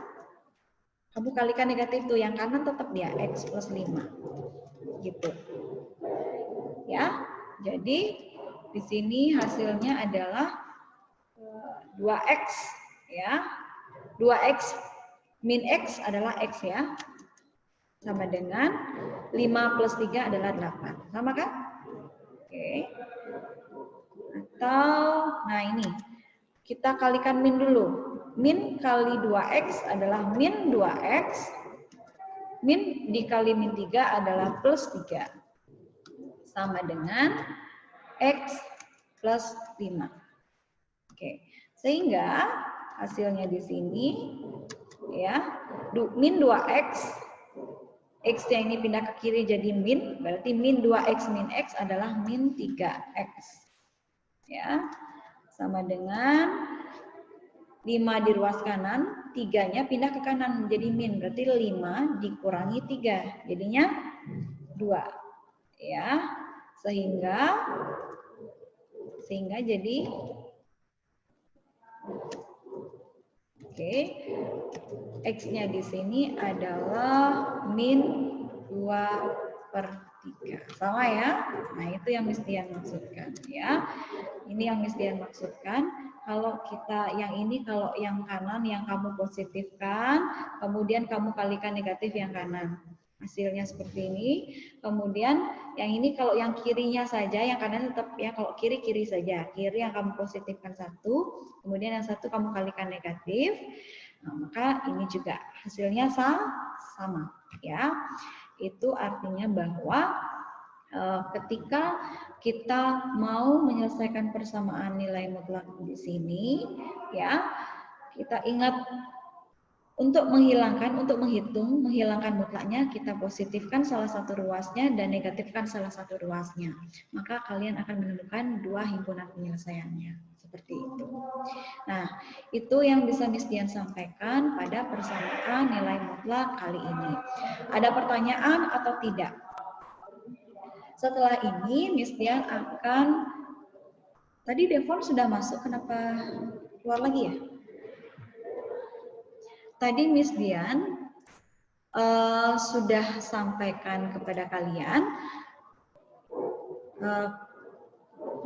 Kamu kalikan negatif tuh, yang kanan tetap dia x plus 5. Gitu. Ya. Jadi di sini hasilnya adalah 2x ya. 2x min x adalah x ya. sama dengan 5 plus 3 adalah 8. Sama kan? Oke. Atau, nah ini, kita kalikan min dulu. Min kali 2x adalah min 2x. Min dikali min 3 adalah plus 3. Sama dengan x plus 5. Oke. Sehingga hasilnya di sini ya, min 2x, x-nya ini pindah ke kiri jadi min, berarti min 2x min x adalah min 3x. Ya. Sama dengan 5 di ruas kanan, 3-nya pindah ke kanan menjadi min, berarti 5 dikurangi 3, jadinya 2. Ya. Sehingga jadi oke, x-nya di sini adalah min 2/3. Sama ya? Nah, itu yang Miss Dian maksudkan ya. Ini yang Miss Dian maksudkan. Kalau kita yang ini, kalau yang kanan yang kamu positifkan, kemudian kamu kalikan negatif yang kanan. Hasilnya seperti ini. Kemudian yang ini kalau yang kirinya saja, yang kanan tetap ya, kalau kiri saja. Kiri yang kamu positifkan 1, kemudian yang satu kamu kalikan negatif. Nah, maka ini juga hasilnya sama ya. Itu artinya bahwa ketika kita mau menyelesaikan persamaan nilai mutlak di sini ya, kita ingat untuk menghilangkan mutlaknya, kita positifkan salah satu ruasnya dan negatifkan salah satu ruasnya. Maka kalian akan menemukan dua himpunan penyelesaiannya. Seperti itu. Nah, itu yang bisa Miss Dian sampaikan pada persamaan nilai mutlak kali ini. Ada pertanyaan atau tidak? Setelah ini, Miss Dian akan... Tadi Devon sudah masuk, kenapa keluar lagi ya? Tadi Miss Dian sudah sampaikan kepada kalian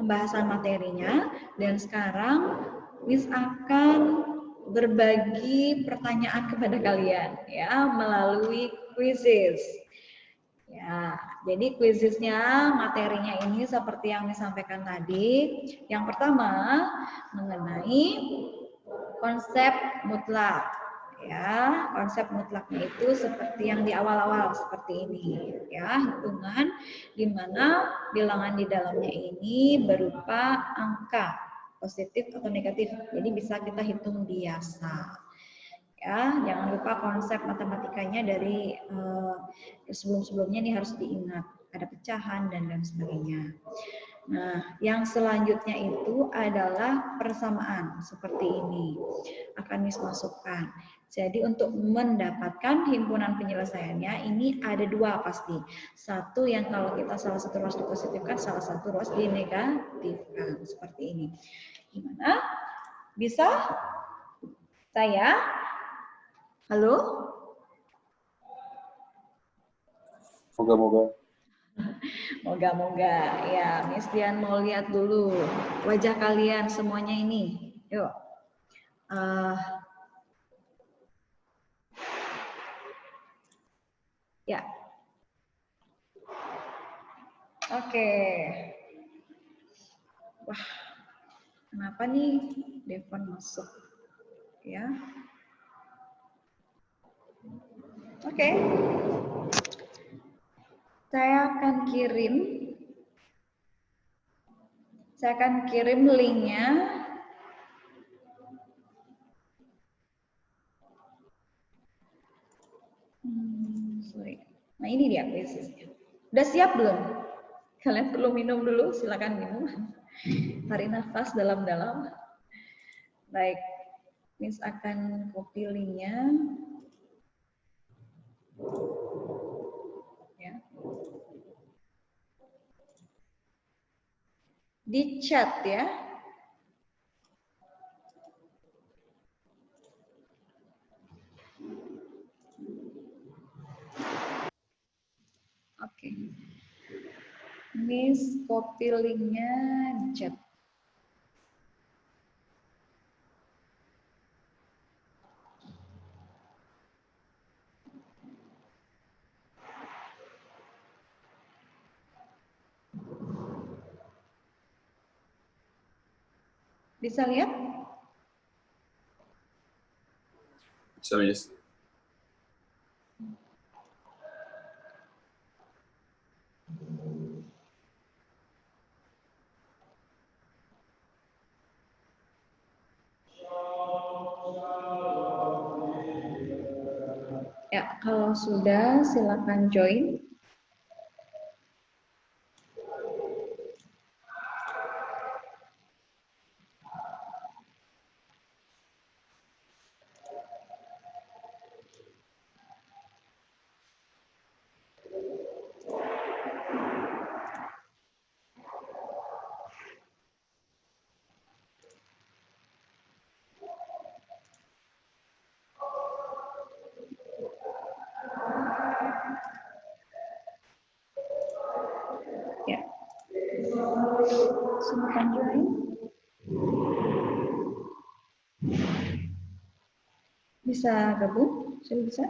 pembahasan materinya, dan sekarang Miss akan berbagi pertanyaan kepada kalian ya melalui quizzes. Ya, jadi quizzesnya materinya ini seperti yang Miss sampaikan tadi. Yang pertama mengenai konsep mutlak. Ya, konsep mutlaknya itu seperti yang di awal-awal seperti ini ya, hitungan di mana bilangan di dalamnya ini berupa angka positif atau negatif, jadi bisa kita hitung biasa ya. Jangan lupa konsep matematikanya dari sebelum-sebelumnya ini harus diingat, ada pecahan dan sebagainya. Nah, yang selanjutnya itu adalah persamaan seperti ini. Akan Miss masukkan. Jadi untuk mendapatkan himpunan penyelesaiannya ini ada dua pasti. Satu yang kalau kita salah satu ruas dipositifkan, salah satu ruas dinegatifkan. Seperti ini. Gimana? Bisa? Saya? Halo? Moga-moga. Moga-moga ya, Miss Dian mau lihat dulu wajah kalian semuanya ini. Yuk. Ya. Oke. Wah, kenapa nih Devon masuk? Ya. Oke. Saya akan kirim linknya sorry. Nah, ini dia quizesnya. Udah siap belum? Kalian perlu minum dulu, silakan minum. Tarik nafas dalam-dalam. Baik, Miss akan copy linknya. Ya. Di chat ya. Oke. Miss copy linknya di chat. Bisa lihat? Bisa, Miss. Ya, kalau sudah silakan join. Ya, silakan join. Bisa gabung? Sudah bisa?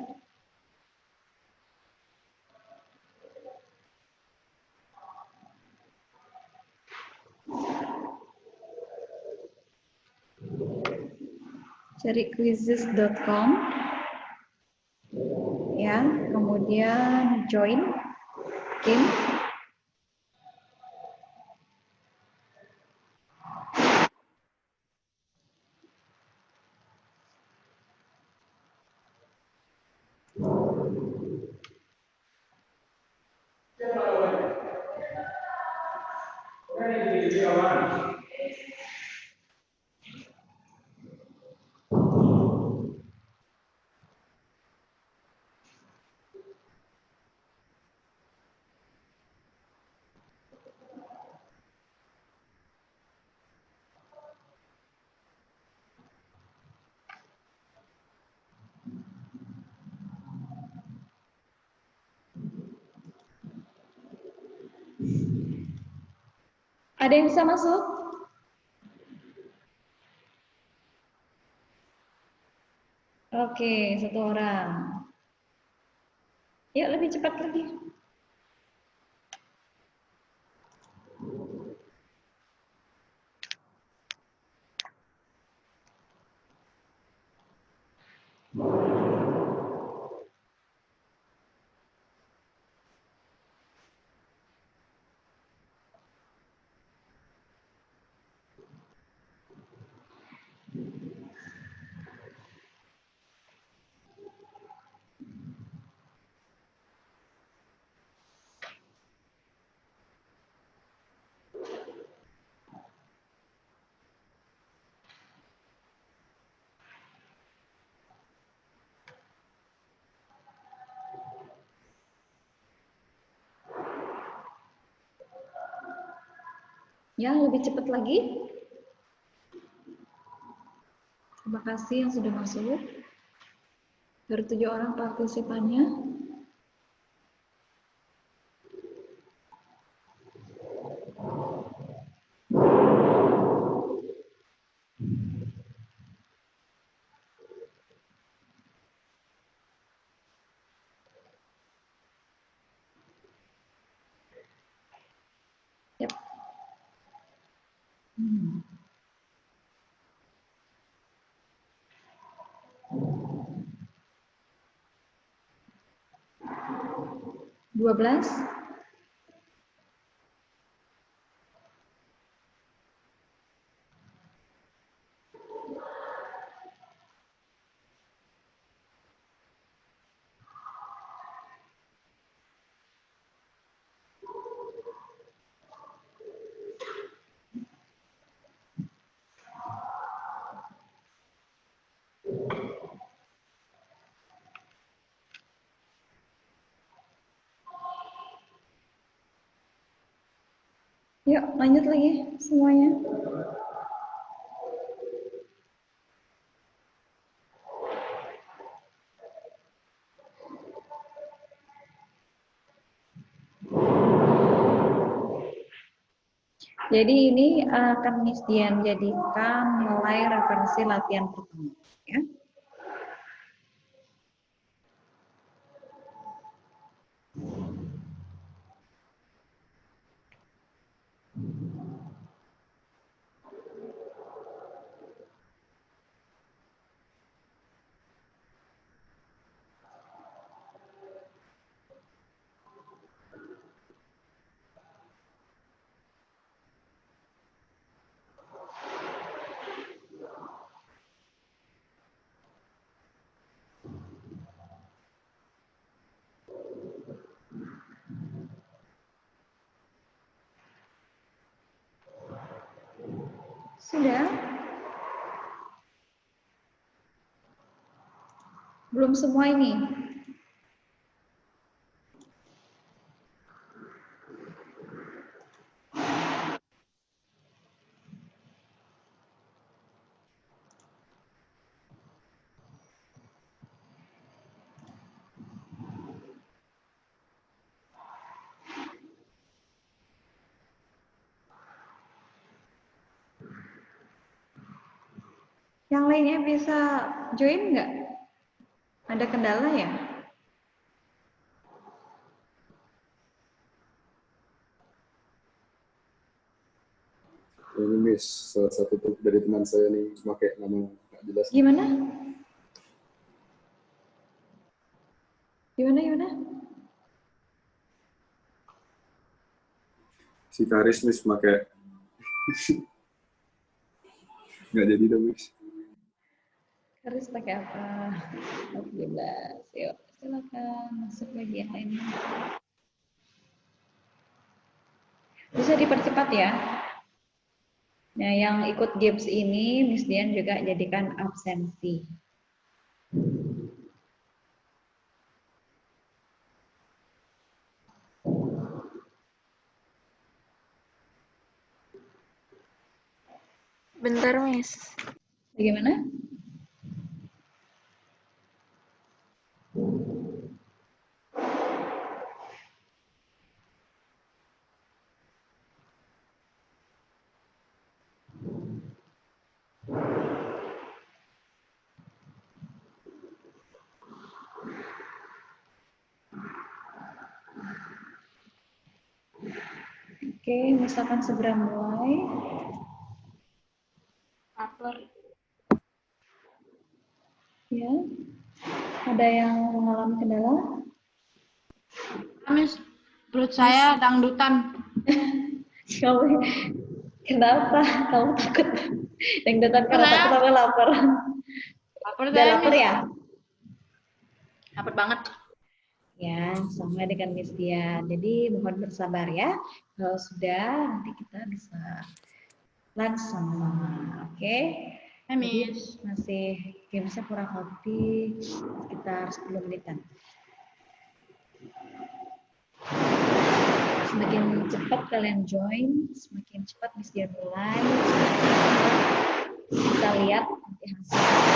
Cari quizzes.com ya, kemudian join tim. Ada yang bisa masuk? Oke, satu orang. Yuk lebih cepat lagi. Ya, lebih cepat lagi. Terima kasih yang sudah masuk. Baru 7 orang partisipannya. Yap. 12. Yuk, lanjut lagi semuanya. Jadi ini akan Miss Dian jadikan mulai referensi latihan pertama. Ya. Sudah? Belum semua ini? Yang lainnya bisa join nggak? Ada kendala ya? Ini Miss, salah satu dari teman saya nih pakai nama nggak jelas. Gimana? Gimana? Si Karis Miss pakai nggak jadi dong Miss. Karis pakai apa? 17. Yuk, silakan masuk lagi yang lainnya. Bisa dipercepat ya. Nah, yang ikut games ini, Miss Dian juga jadikan absensi. Bentar, Miss. Bagaimana? Oke, misalkan segera mulai. Lapar. Ya, ada yang mengalami kendala? Miss, perut saya dangdutan. Kamu kenapa? Kamu takut? Yang datang karena takut apa lapar? Lapar Udah saya, lapar Miss. ya? Lapar banget. Ya, sama dengan Miss Dian. Jadi mohon bersabar ya. Kalau sudah, nanti kita bisa langsung. Oke? Hai, Jadi Miss. masih gamesnya kurang lebih sekitar 10 menitan. Semakin cepat kalian join, semakin cepat Miss Dian mulai. Kita lihat nanti hasilnya.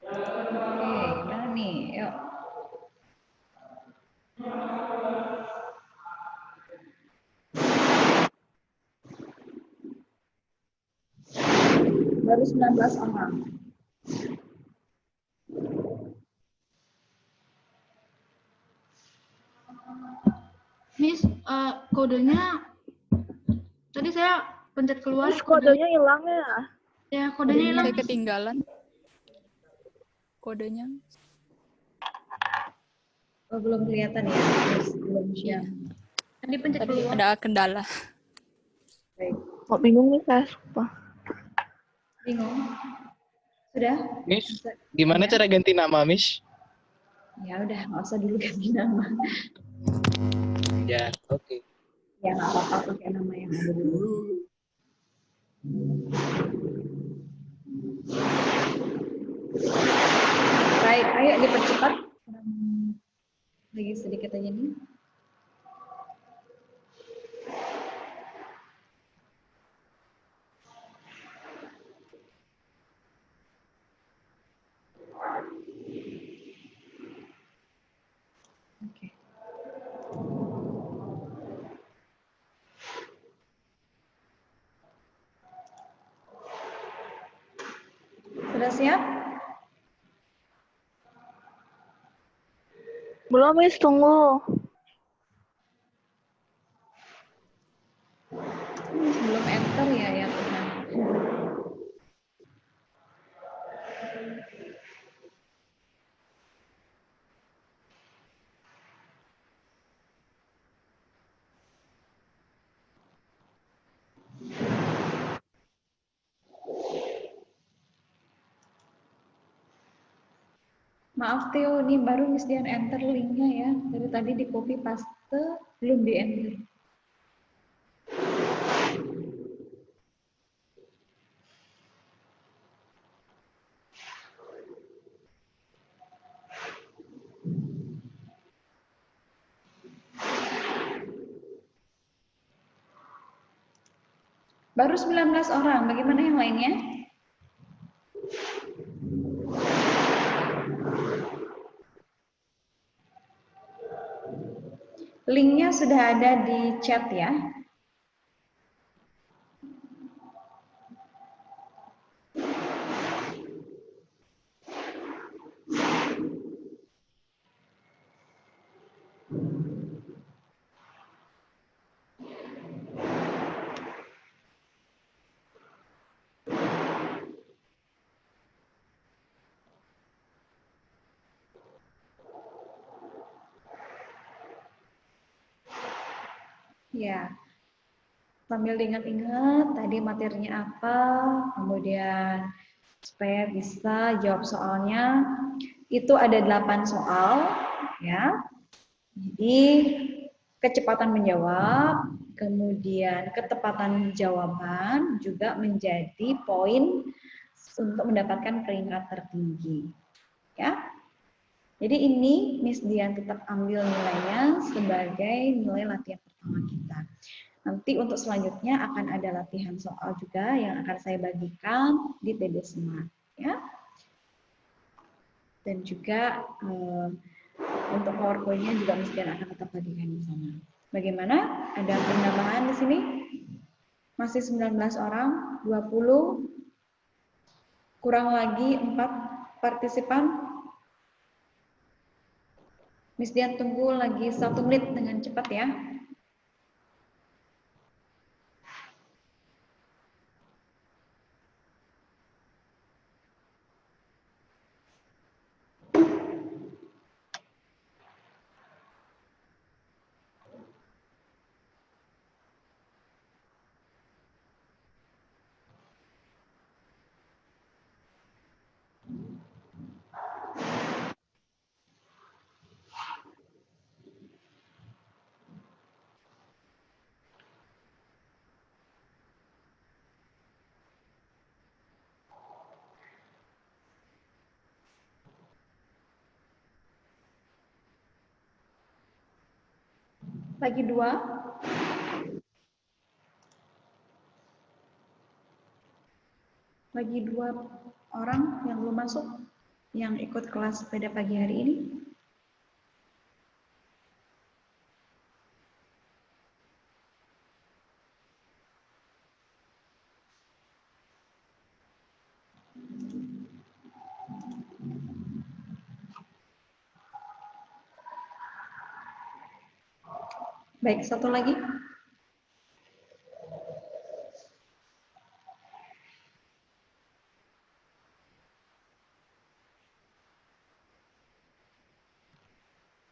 Oke, gimana nih? Yuk. Baru 19 orang. Miss, kodenya tadi saya pencet keluar. Terus kodenya hilang ya? Ya, kodenya hilang. Saya ketinggalan. Kodenya. Oh, belum kelihatan ya? Belum siap. Tadi pencet Tadi keluar. ada kendala. Baik. Kok bingung nih, saya sumpah. Bingung? Sudah? Miss, Bisa? gimana Ya? cara ganti nama, Miss? Ya udah, nggak usah dulu ganti nama. Ya, oke. Ya nggak apa-apa pakai nama yang ada dulu. Baik, ayo dipercepat. Lagi sedikit aja nih. Oke. Sudah siap? Belum, Miss, tunggu. Belum enter ya Tuhan. Maaf Theo, ini baru Miss Dian enter linknya ya. Dari tadi di copy paste, belum di enter. Baru 19 orang, bagaimana yang lainnya? Linknya sudah ada di chat ya. Ya, sambil diingat-ingat tadi materinya apa, kemudian supaya bisa jawab soalnya. Itu ada 8 soal, ya. Jadi kecepatan menjawab, kemudian ketepatan jawaban juga menjadi poin untuk mendapatkan peringkat tertinggi, ya. Jadi ini Miss Dian tetap ambil nilainya sebagai nilai latihan pertama kita. Nanti untuk selanjutnya akan ada latihan soal juga yang akan saya bagikan di TD Smart, ya. Dan juga untuk PowerPoint-nya juga Miss Dian akan tetap bagikan di sana. Bagaimana? Ada penambahan di sini? Masih 19 orang, 20, kurang lagi 4 partisipan. Miss Dian tunggu lagi 1 menit dengan cepat ya. Lagi 2. Lagi 2 orang yang belum masuk, yang ikut kelas pada pagi hari ini. Baik, 1 lagi.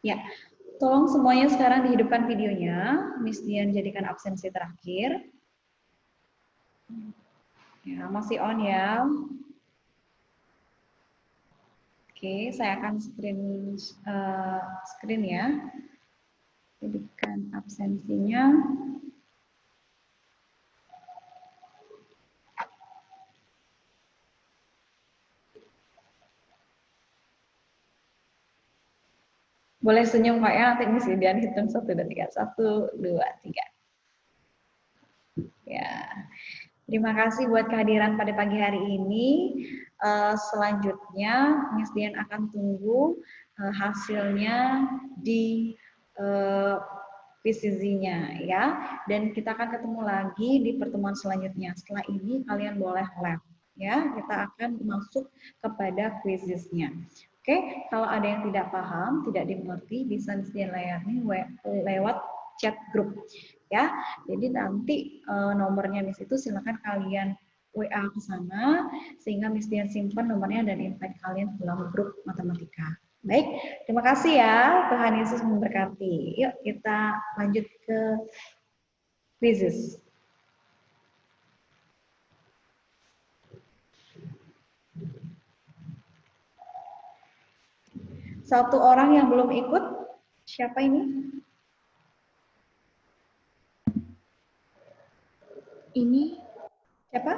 Ya, tolong semuanya sekarang dihidupkan videonya. Miss Dian jadikan absensi terakhir. Ya, masih on ya. Oke, saya akan screen ya. Jadikan absensinya. Boleh senyum Pak ya, nanti Miss Dian hitung 1, 2, 3. 1, 2, 3. Ya, terima kasih buat kehadiran pada pagi hari ini. Selanjutnya Miss Dian akan tunggu hasilnya di PCZ-nya ya, dan kita akan ketemu lagi di pertemuan selanjutnya. Setelah ini kalian boleh lab ya, kita akan masuk kepada quizzes-nya. Oke, kalau ada yang tidak paham, tidak dimengerti, bisa Miss Dian layani lewat chat grup ya. Jadi nanti nomornya Miss itu silakan kalian WA ke sana sehingga Miss Dian simpan nomornya dan invite kalian ke dalam grup matematika. Baik, terima kasih ya. Tuhan Yesus memberkati. Yuk kita lanjut ke quizzes. Satu orang yang belum ikut, siapa ini? Ini Siapa?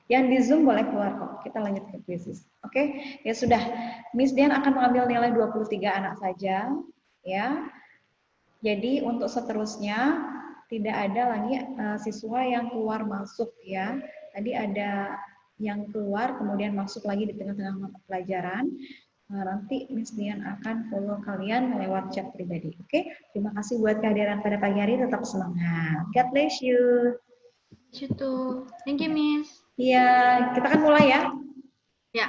Yang di Zoom boleh keluar kok. Kita lanjut ke quizzes. Oke, ya sudah. Miss Dian akan mengambil nilai 23 anak saja, ya. Jadi untuk seterusnya tidak ada lagi siswa yang keluar masuk ya. Tadi ada yang keluar kemudian masuk lagi di tengah-tengah mata pelajaran. Nanti Miss Dian akan follow kalian lewat chat pribadi. Oke, terima kasih buat kehadiran pada pagi hari. Tetap semangat. God bless you. situ. Thank you, Miss. Iya, kita akan mulai ya. Ya.